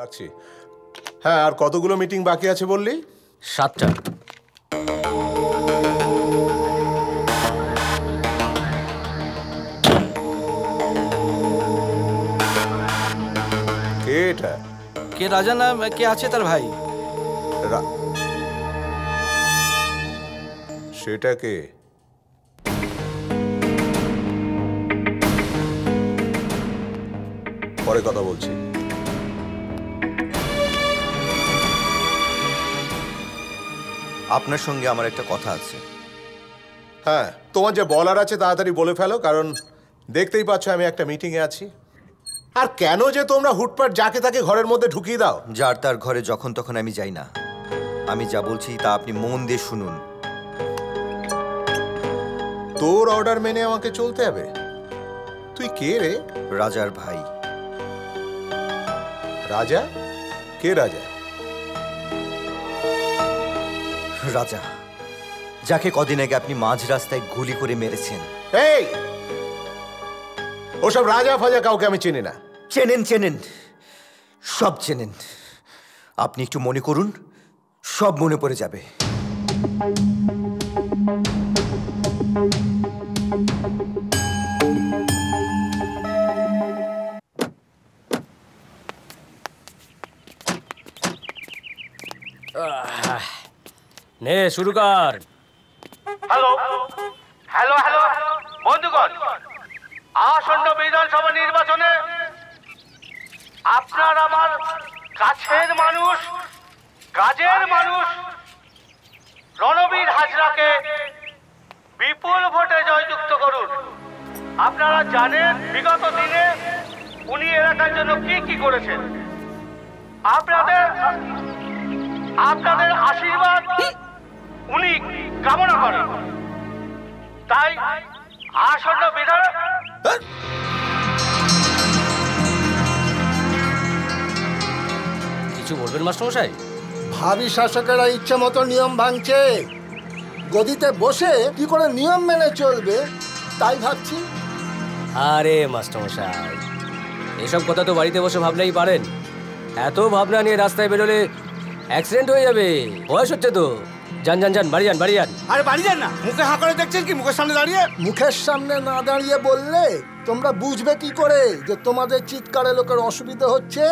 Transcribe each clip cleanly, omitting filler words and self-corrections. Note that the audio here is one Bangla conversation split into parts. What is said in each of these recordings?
রাখছি। হ্যাঁ, আর কতগুলো মিটিং বাকি আছে বললি? 7টা। কে এটা? কে রাজা না কে আছে তার ভাই? সেটা কে? পরে কথা বলছি। আপনার সঙ্গে আমার একটা কথা আছে। হ্যাঁ, তোমার যে বলার আছে তাড়াতাড়ি বলে ফেলো, কারণ দেখতেই পাচ্ছ আমি একটা মিটিংয়ে আছি। আর কেন যে তোমরা হুটপাট যাকে তাকে ঘরের মধ্যে ঢুকিয়ে দাও? যার তার ঘরে যখন তখন আমি যাই না। আমি যা বলছি তা আপনি মন দিয়ে শুনুন। তোর অর্ডার মেনে আমাকে চলতে হবে? তুই কে রে? রাজার ভাই। রাজা? কে রাজা? রাজা, যাকে কদিন আগে আপনি মাঝ রাস্তায় গুলি করে মেরেছেন। এই, ওসব রাজা ফাজা কাউকে আমি চিনি না। চেনেন চেনেন, সব চেনেন। আপনি একটু মনে করুন, সব মনে পড়ে যাবে। নে শুরু কর। হ্যালো হ্যালো হ্যালো বন্ধুগণ, আসন্ন বিধানসভা নির্বাচনে আপনার আমার কাছের মানুষ, কাজের মানুষ রণবীর হাজরাকে বিপুল ভোটে জয়যুক্ত করুন। আপনারা জানেন বিগত দিনে উনি এলাকার জন্য কি কি করেছেন। আপনাদের আশীর্বাদ উনি কামনা করেন। তাই আসন্ন বিধান কিছু বলবেন মাস্টারমশাই? ভাবি শাসকেরা ইচ্ছে মতো নিয়ম ভাঙছে। গদিতে বসে কি করে নিয়ম মেনে চলবে তাই ভাবছি। আরে মাস্টারমশাই, এসব কথা তো বাড়িতে বসে ভাবলেই পারেন। এত ভাবনা নিয়ে রাস্তায় বেরোলে অ্যাক্সিডেন্ট হয়ে যাবে। বয়স হচ্ছে তো। যান যান যান, বাড়ি যান, বাড়ি যান। আরে বাড়ি যান না, মুখে হাঁ করে দেখছেন কি? মুখের সামনে দাঁড়িয়ে। মুখের সামনে না দাঁড়িয়ে বললে তোমরা বুঝবে কি করে যে তোমাদের চিৎকারে লোকের অসুবিধা হচ্ছে?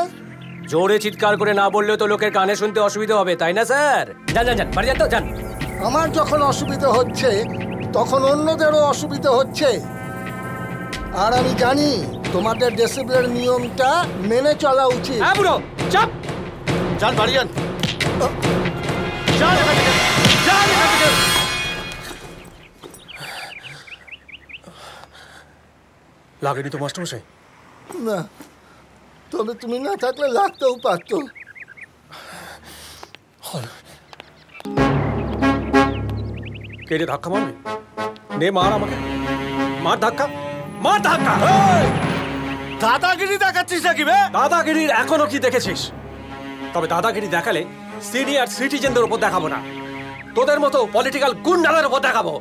জোরে চিৎকার করে না বললেও তো লোকের কানে শুনতে অসুবিধা হবে, তাই না স্যার? যান যান যান, বাড়ি যান তো, যান। আমার যখন অসুবিধা হচ্ছে তখন অন্যদেরও অসুবিধা হচ্ছে। আর আমি জানি তোমাদের ডেসিবেলের নিয়মটা মেনে চলা উচিত। হ্যাঁ বুড়ো, চাপ। যান বাড়ি যান। লাগেনি তো মাস্টারমশাই? না, তবে তুমি না থাকলে লাগতেও পারতো। কে রে ধাক্কা মারবে? নে মার আমাকে, মার ধাক্কা, মার ধাক্কা। দাদাগিরি দেখাচ্ছিস নাকি বে? দাদাগিরির এখনো কি দেখেছিস? তবে দাদাগিরি দেখালে সিনিয়র সিটিজেনদের উপর দেখাবো না, তোদের মতো পলিটিক্যাল গুন্ডাদের উপর দেখাবো।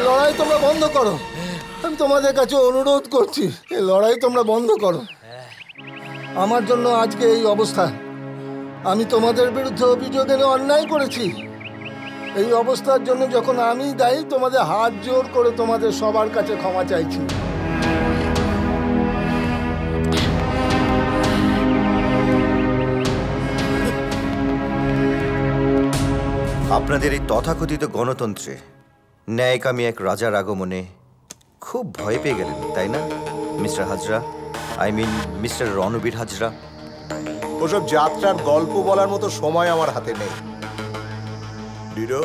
লড়াই তোমরা বন্ধ করো, আমি তোমাদের কাছে অনুরোধ করছি। এই লড়াই তোমরা বন্ধ করো। আমার জন্য আজকে এই অবস্থা। আমি তোমাদের বিরুদ্ধে অভিযোগ এনে অন্যায় করেছি। এই অবস্থার জন্য যখন আমি দায়ী, তোমাদের হাত জোর করে তোমাদের সবার কাছে ক্ষমা চাইছি। আপনাদের এই তথাকথিত গণতন্ত্রে ন্যায়কামী এক রাজার আগমনে খুব ভয় পেয়ে গেলেন, তাই না mister Hazra? I mean mister Ranbir Hazra. ওসব যাত্রার গল্প বলার মতো সময় আমার হাতে নেই। ডিডো,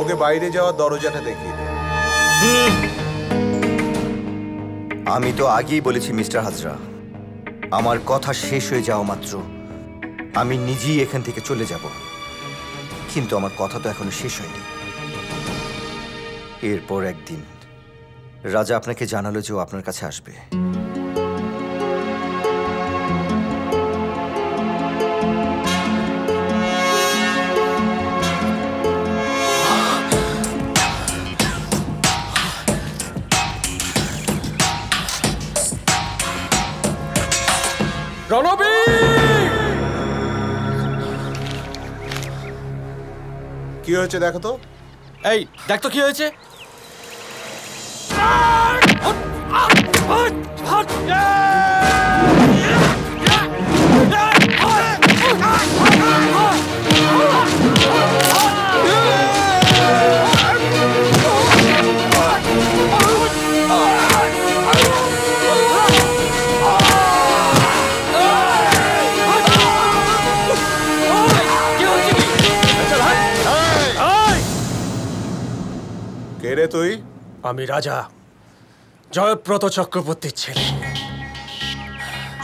ওকে বাইরে যাওয়ার দরজাটা দেখিয়ে দে। আমি তো আগেই বলেছি মিস্টার হাজরা, আমার কথা শেষ হয়ে যাওয়া মাত্র আমি নিজেই এখান থেকে চলে যাব। কিন্তু আমার কথা তো এখনো শেষ হয়নি। এরপর একদিন রাজা আপনাকে জানালো যে ও আপনার কাছে আসবে। কি হয়েছে দেখো তো। এই দেখ তো কি হয়েছে। কে রে তুই? আমি রাজা জয়ব্রত চক্রবর্তীর ছেলে।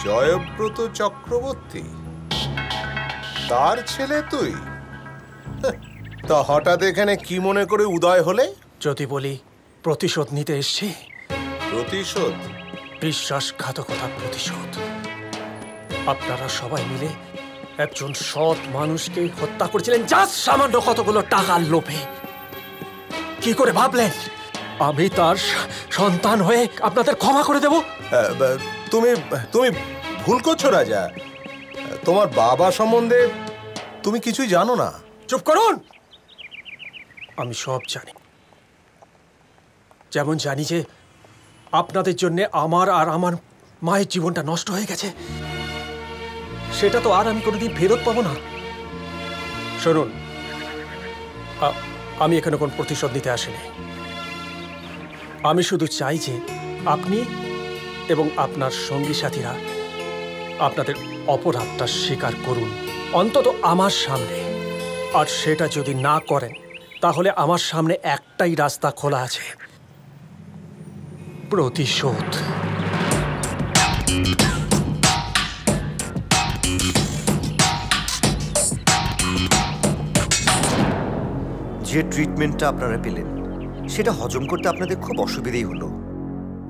জয়ব্রত চক্রবর্তী? তার ছেলে তুই? তা হঠাৎ এখানে কি মনে করে উদয় হলে? যদি বলি প্রতিশোধ নিতে এসছি। প্রতিশোধ? বিশ্বাসঘাতকতার প্রতিশোধ। আপনারা সবাই মিলে একজন সৎ মানুষকে হত্যা করেছিলেন জাস্ট সামান্য কতগুলো টাকার লোভে। কি করে ভাবলেন আমি তার সন্তান হয়ে আপনাদের ক্ষমা করে দেব? তুমি তুমি ভুল করছো রাজা। তোমার বাবা সম্বন্ধে তুমি কিছুই জানো না। চুপ করুন। আমি সব জানি। যেমন জানি যে আপনাদের জন্য আমার আর আমার মায়ের জীবনটা নষ্ট হয়ে গেছে, সেটা তো আর আমি কোনোদিন ফেরত পাবো না। শুনুন, আমি এখানে কোন প্রতিশোধ নিতে আসিনি। আমি শুধু চাই যে আপনি এবং আপনার সঙ্গী সাথীরা আপনাদের অপরাধটা স্বীকার করুন, অন্তত আমার সামনে। আর সেটা যদি না করেন তাহলে আমার সামনে একটাই রাস্তা খোলা আছে, প্রতিশোধ। যে ট্রিটমেন্টটা আপনারা পেলেন সেটা হজম করতে আপনাদের খুব অসুবিধেই হলো।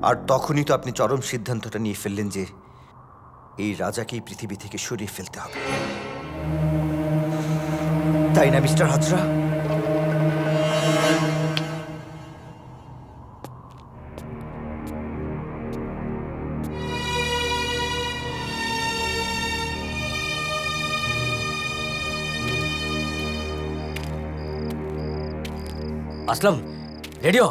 আর তখনই তো আপনি চরম সিদ্ধান্তটা নিয়ে ফেললেন যে এই রাজাকেই পৃথিবী থেকে সরিয়ে ফেলতে হবে, তাই না মিস্টার হাজরা? আসলাম, রেডিও।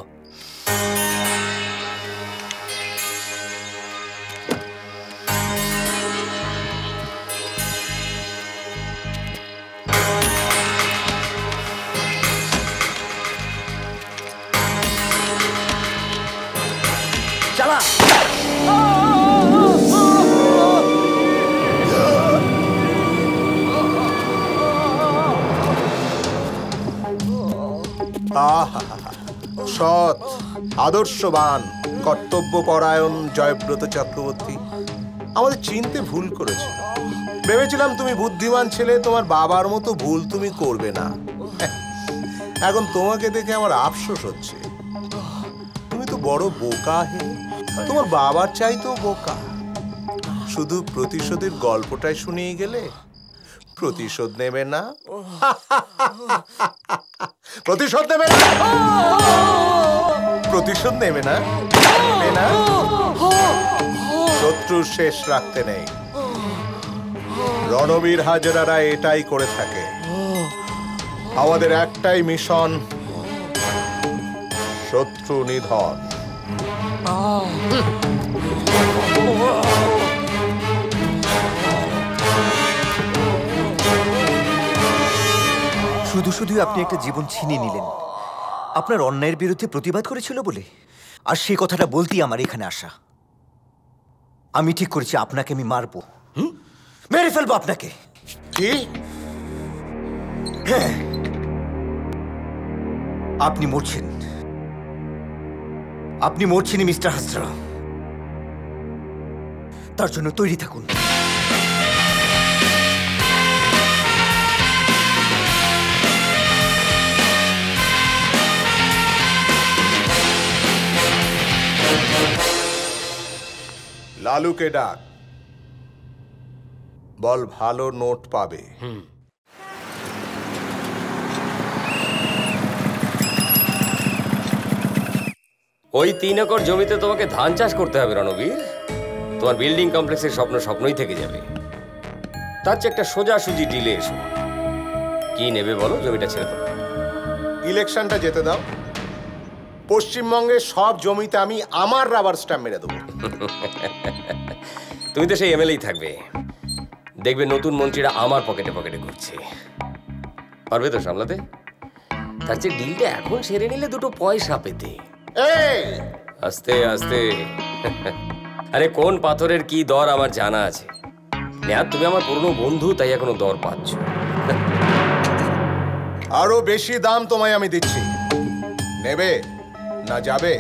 চালা। সৎ, আদর্শবান, কর্তব্যপরায়ণ জয়ব্রত চক্রবর্তী আমাদের চিনতে ভুল করেছে। ভেবেছিলাম তুমি বুদ্ধিমান ছেলে, তোমার বাবার মতো ভুল তুমি করবে না। এখন তোমাকে দেখে আমার আফসোস হচ্ছে। তুমি তো বড় বোকা হে, তোমার বাবার চাইতেও বোকা। শুধু প্রতিশোধের গল্পটাই শুনিয়ে গেলে, প্রতিশোধ নেবে না। প্রতিশোধ নেবে না, প্রতিশোধ নেবে না, নেবে না। শত্রুর শেষ রাখতে নেই। রণবীর হাজরারা এটাই করে থাকে। আমাদের একটাই মিশন, শত্রু নিধন। শুধু শুধু আপনি একটা জীবন ছিনিয়ে নিলেন আপনার অন্যায়ের বিরুদ্ধে প্রতিবাদ করেছিল বলে। আর সেই কথাটা বলতেই আমার এখানে আসা। আমি ঠিক করেছি আপনাকে আমি মারবো। মেরে ফেলবো আপনাকে। কি? হ্যাঁ, আপনি মরছেন। আপনি মরছেনই মিস্টার হাসরা। তার জন্য তৈরি থাকুন। লালুকে ডাক, বল ভালো নোট পাবে। ওই 3 একর জমিতে তোমাকে ধান চাষ করতে হবে রণবীর। তোমার বিল্ডিং কমপ্লেক্সের স্বপ্ন স্বপ্নই থেকে যাবে। তার চেয়ে একটা সোজাসুজি ডিলে এসো। কি নেবে বলো, জমিটা ছেড়ে দাও। ইলেকশনটা যেতে দাও, পশ্চিমবঙ্গের সব জমিতে আমি আমার রাবার স্ট্যাম্প মেরে দেবো। তুমি তো সেই এমএলএই থাকবে, দেখবে নতুন মন্ত্রীরা আমার পকেটে পকেটে ঘুরছে। পারবে তো সামলাতে? তার চেয়ে ডিলটা এখন সেরে নিলে দুটো পয়সা পেতে। এই আস্তে আস্তে। আরে কোন পাথরের কি দর আমার জানা আছে। নেহাত তুমি আমার পুরনো বন্ধু, তাই এখনো দর পাচ্ছ। আরো বেশি দাম তোমায় আমি দিচ্ছি, নেবে না যাবে?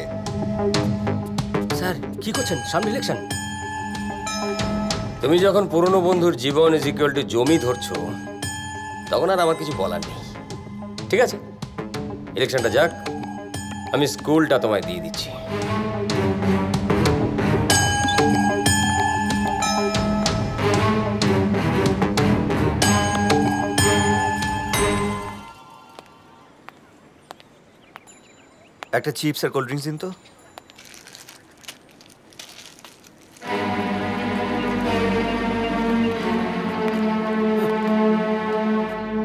স্যার কি করছেন? সামনে ইলেকশন। তুমি যখন পুরনো বন্ধুর জীবন ইজ ইকুয়াল টু জমি ধরছো, তখন আর আমার কিছু বলার নেই। ঠিক আছে, ইলেকশনটা যাক, আমি স্কুলটা তোমায় দিয়ে দিচ্ছি। একটা চিপস আর কোল্ড ড্রিঙ্কস দিন তো।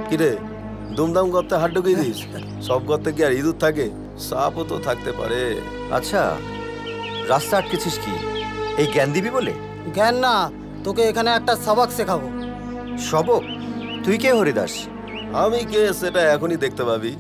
কিরে, দুমদাম করতে হাত ঢুকিয়ে দিস? সব করতে কি আর ইঁদুর থাকে? সাপও তো থাকতে পারে। আচ্ছা, রাস্তা আটকেছিস কি এই জ্ঞান দিবি বলে? জ্ঞান না, তোকে এখানে একটা সবক শেখাবো। সবক? তুই কে হরিদাস? আমি কে সেটা এখনই দেখতে পাবি।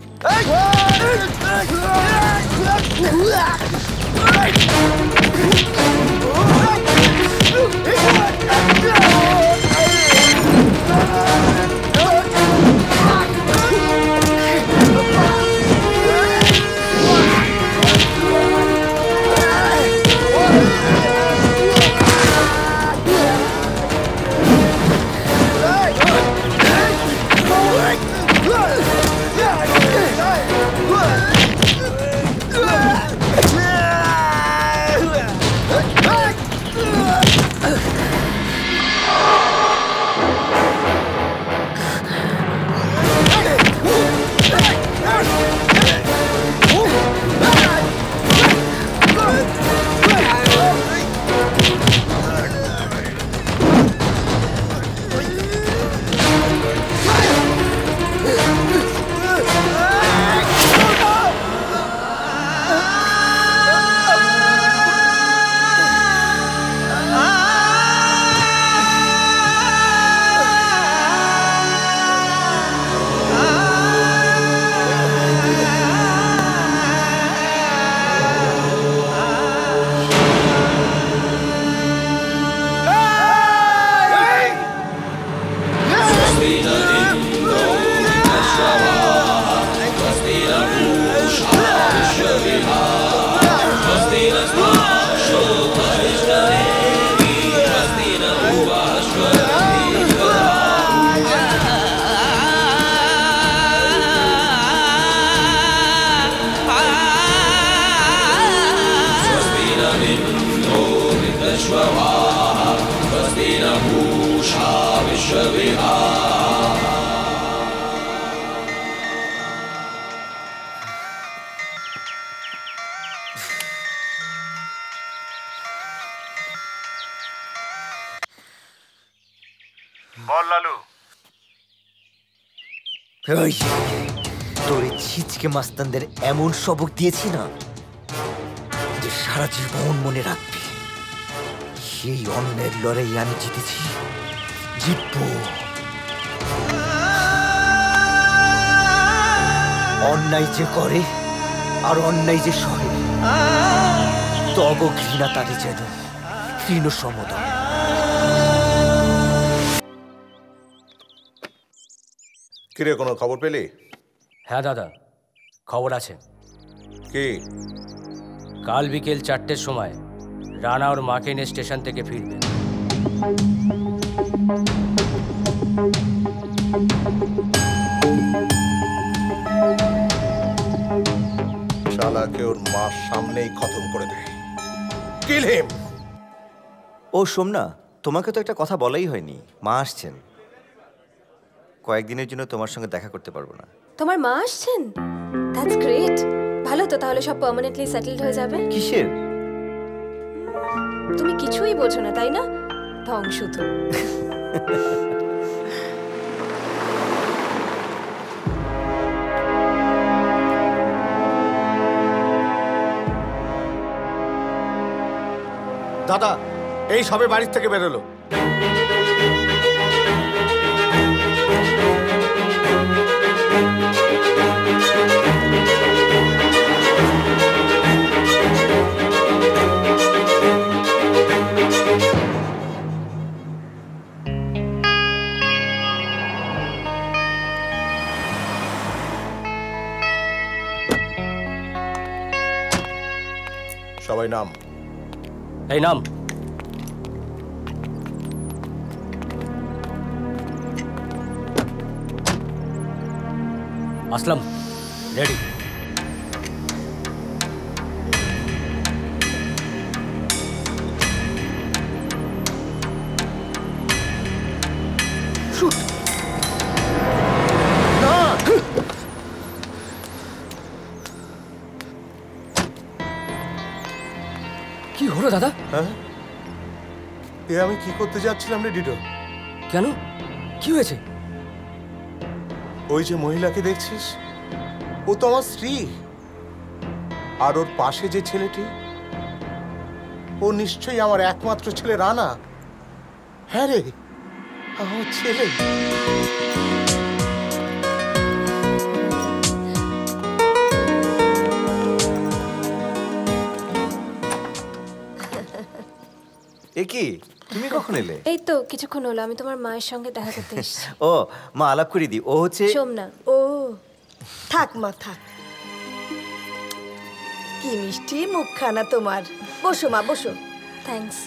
বল লালু। ওই, তোর এই ছিচকে মাস্তানদের এমন সবক দিয়েছি না যে সারা জীবন মনে রাখবি। সেই অন্যের লড়াই আমি জিতেছি, জিতবো। অন্যায় যে করে আর অন্যায় যে সহে, তব ঘৃণা তারে যেন তৃণ সমদল। কিরে, কোনো খবর পেলি? হ্যাঁ দাদা, খবর আছে। কি? কাল বিকেল 4টের সময় রানা ওর মাকে নিয়ে স্টেশন থেকে ফিরবে। শালাকে ওর মার সামনেই খতম করে দে। কিল হিম। ও সোমনা, তোমাকে তো একটা কথা বলাই হয়নি। মা আসছেন, কয়েকদিনের জন্য তোমার সঙ্গে দেখা করতে পারবো না। তোমার মা আসছেন? That's great. ভালো তো, তাহলে সব পার্মানেন্টলি সেটেলড হয়ে যাবে। কিসের? তুমি কিছুই বোঝো না, তাই না? ঢং শুধু। দাদা এই সবে বাড়ির থেকে বেরোলো। সবাই নাম। এই নাম। আসলাম, রেডি। কি হলো দাদা? হ্যাঁ, এ আমি কি করতে যাচ্ছিলাম রে ডিডো? কেন, কি হয়েছে? ওই যে মহিলাকে দেখছিস, ও তো আমার স্ত্রী। আর ওর পাশে যে ছেলেটি, ও নিশ্চয়ই আমার একমাত্র ছেলে রানা। হ্যাঁ রে, আমার ছেলে। এ কি, তুমি কখন এলে? এই তো কিছুক্ষণ হলো, আমি তোমার মায়ের সঙ্গে দেখা করতে এসেছি। ও মা, আলাপ করে দি। ও হচ্ছে সোমনা। ও থাক মা, থাক। কি মিষ্টি মুখখানা তোমার। বসো মা, বসো। থ্যাঙ্কস।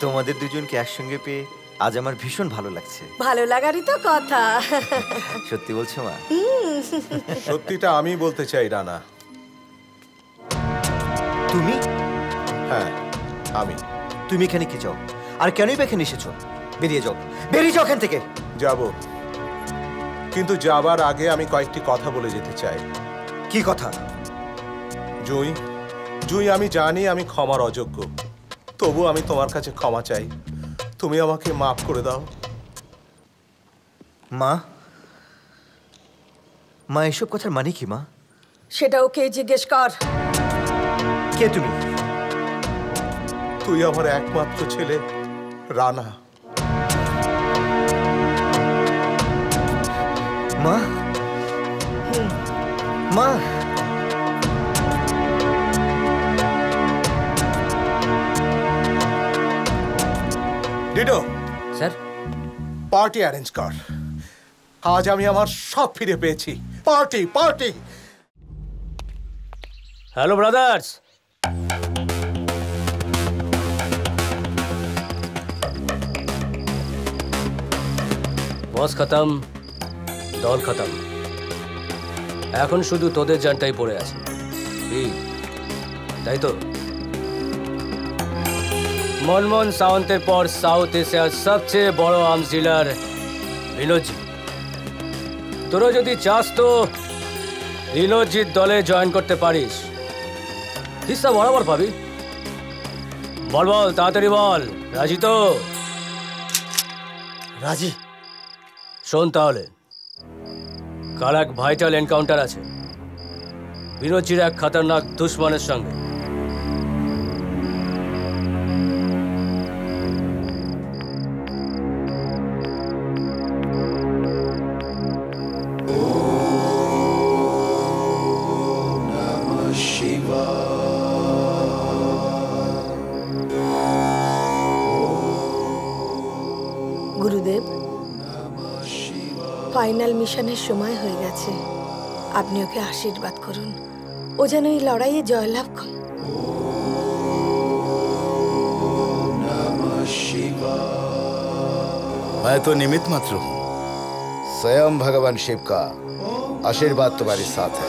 তোমাদের দুজনকে একসঙ্গে পেয়ে আজ আমার ভীষণ ভালো লাগছে। ভালো লাগারই তো কথা। সত্যি বলছো মা? সত্যিটা আমি বলতে চাই রানা। তুমি? হ্যাঁ আমি। তুমি এখানে কি চাও, আর কেনই বা এখানে এসেছো? বেরিয়ে যাও, বেরিয়ে যাও এখান থেকে। যাব, কিন্তু যাবার আগে আমি কয়েকটি কথা বলে যেতে চাই। কি কথা? জুই, জুই, আমি জানি আমি ক্ষমার অযোগ্য, তবু আমি তোমার কাছে ক্ষমা চাই। তুমি আমাকে মাফ করে দাও। মা, মা এসব কথার মানে কি মা? সেটা ওকে জিজ্ঞেস কর। কে তুমি? তুই আমার একমাত্র ছেলে রানা। মা, মা, ডিডো, স্যার, পার্টি অ্যারেঞ্জ কর। আজ আমি আমার সব ফিরে পেয়েছি। Party, party. Hello brothers. Boss খতম, দল খতম। এখন শুধু তোদের জানটাই পড়ে আছে। কি, তাই তো? মনমোহন সাওন্তের পর সাউথ এশিয়ার সবচেয়ে বড় আর্মস ডিলার বিনোদজি। তোরা যদি চাস তো বিনোদজির দলে জয়েন করতে পারিস, হিস্সা বরাবর পাবি। বল বল, তাড়াতাড়ি বল, রাজি তো? রাজি। শোন তাহলে, কাল এক ভাইটাল এনকাউন্টার আছে বিনোদজির এক খতরনাক দুশ্মনের সঙ্গে। গুরুদেব, ফাইনাল মিশনের সময় হয়ে গেছে। আপনি ওকে আশীর্বাদ করুন, ও যেন এই লড়াইয়ে জয়লাভ করে। मैं तो निमित्त मात्र हूँ। स्वयं भगवान शिव का आशीर्वाद तुम्हारे साथ है।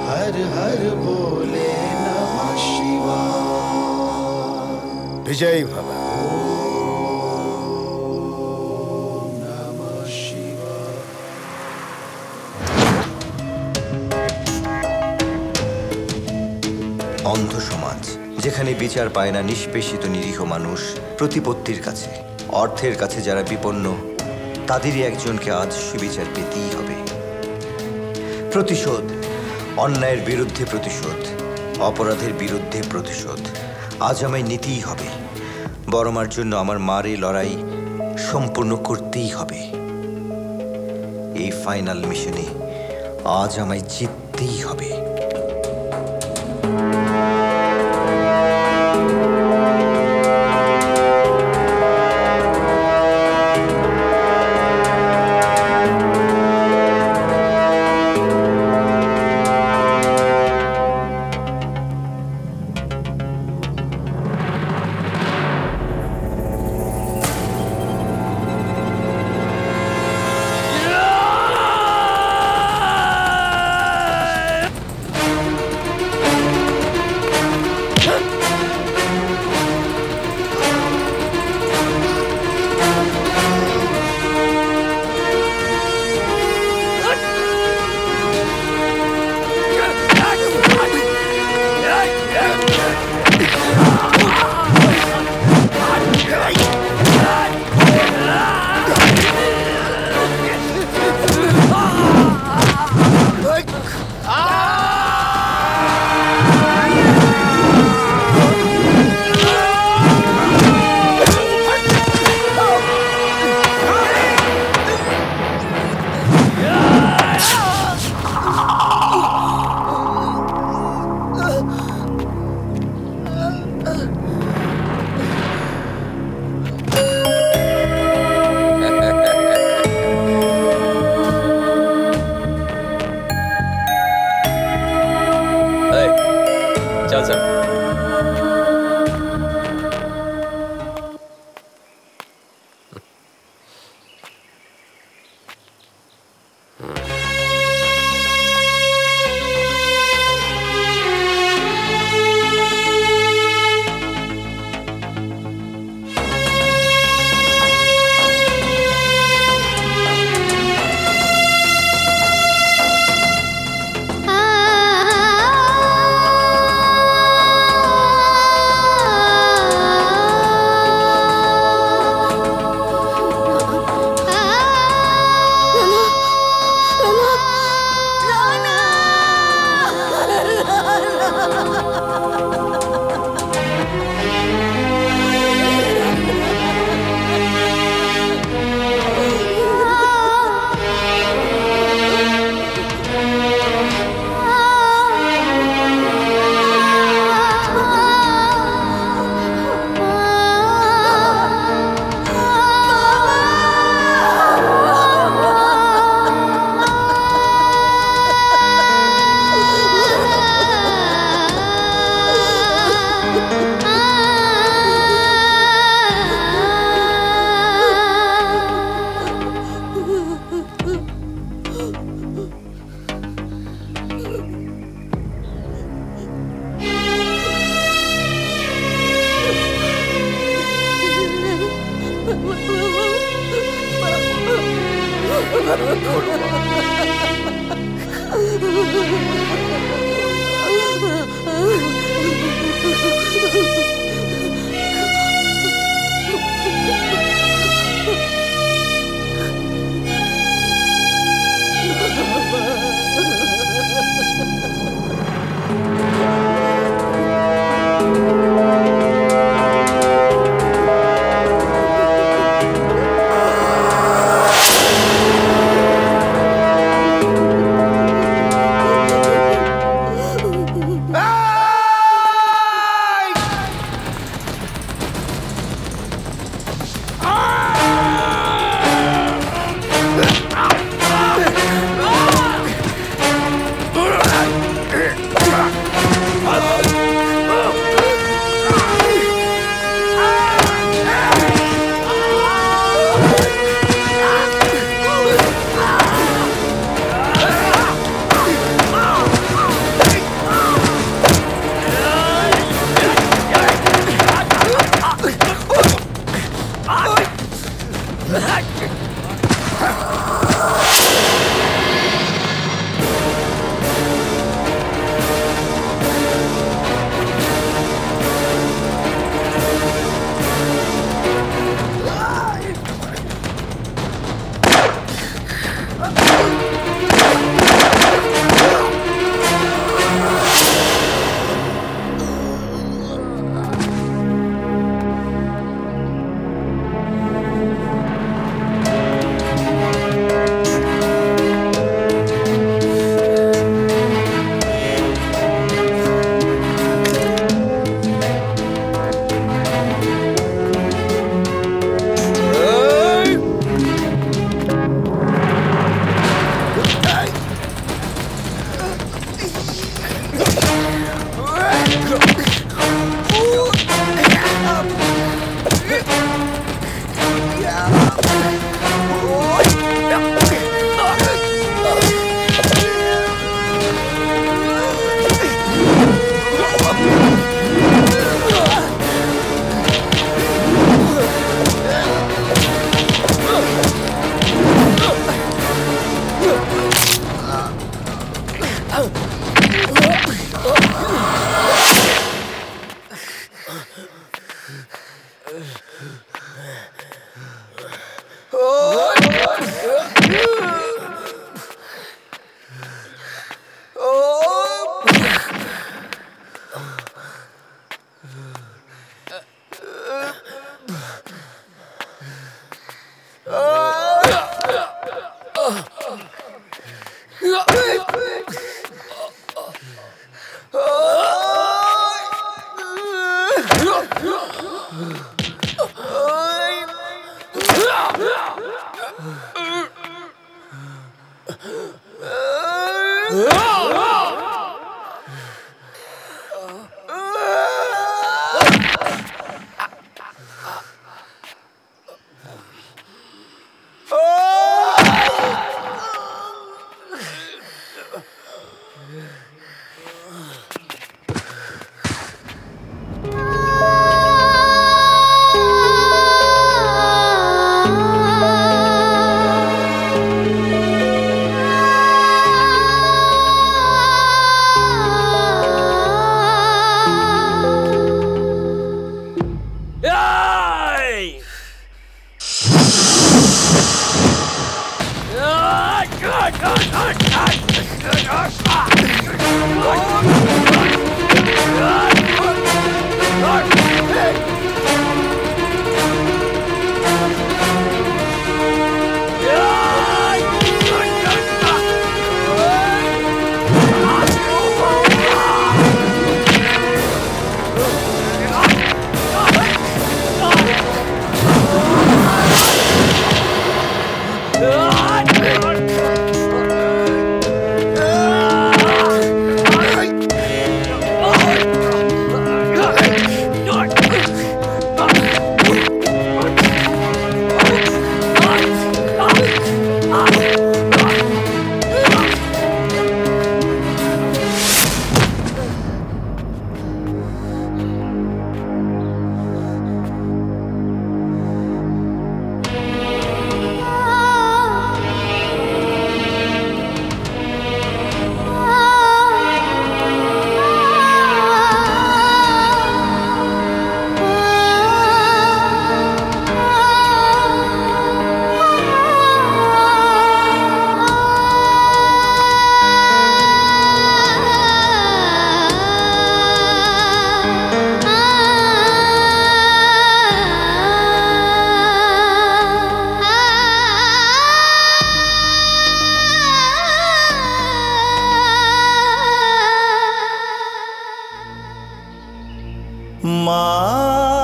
हर हर बोले नमः शिवाय। विजयी भव। অন্ধ সমাজ, যেখানে বিচার পায় না নিষ্পেষিত নিরীহ মানুষ, প্রতিপত্তির কাছে, অর্থের কাছে যারা বিপন্ন, তাদেরই একজনকে আজ সুবিচার পেতেই হবে। প্রতিশোধ, অন্যায়ের বিরুদ্ধে প্রতিশোধ, অপরাধের বিরুদ্ধে প্রতিশোধ আজ আমায় নিতেই হবে। বড় মার জন্য আমার মার এই লড়াই সম্পূর্ণ করতেই হবে। এই ফাইনাল মিশনে আজ আমায় জিততেই হবে।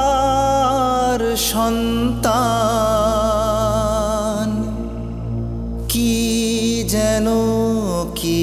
মার সন্তান কি যেন কি